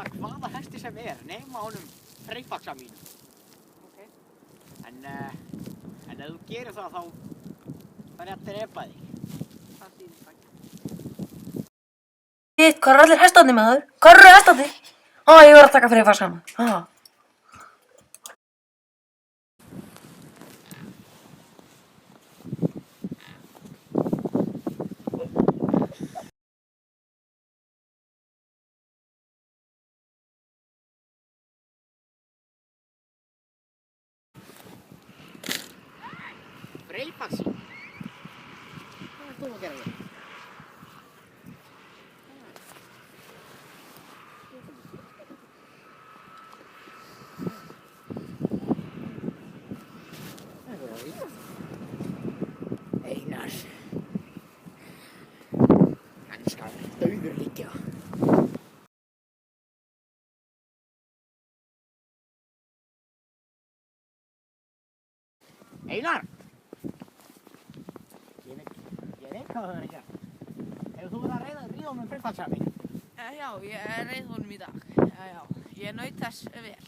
ríða hvaða hesti sem nema honum Freyfaxa mínum. Ok. En ef þú gerir það þá þarf ég að drepa þig. Það þýðir það ekki. Hvað eru allir hestarnir maður? Hvað eru hestarnir? Ég verð að taka Freyfaxa saman. Freyfaxi? Hvað ert þú að gera þér? Einar. Hann skal dauður liggja. Einar! Ég veit hvað það er að gera. Hefur þú verið að ríða honum Freyfaxa minn? Já, ég reið honum í dag. Já, ég naut þess vel.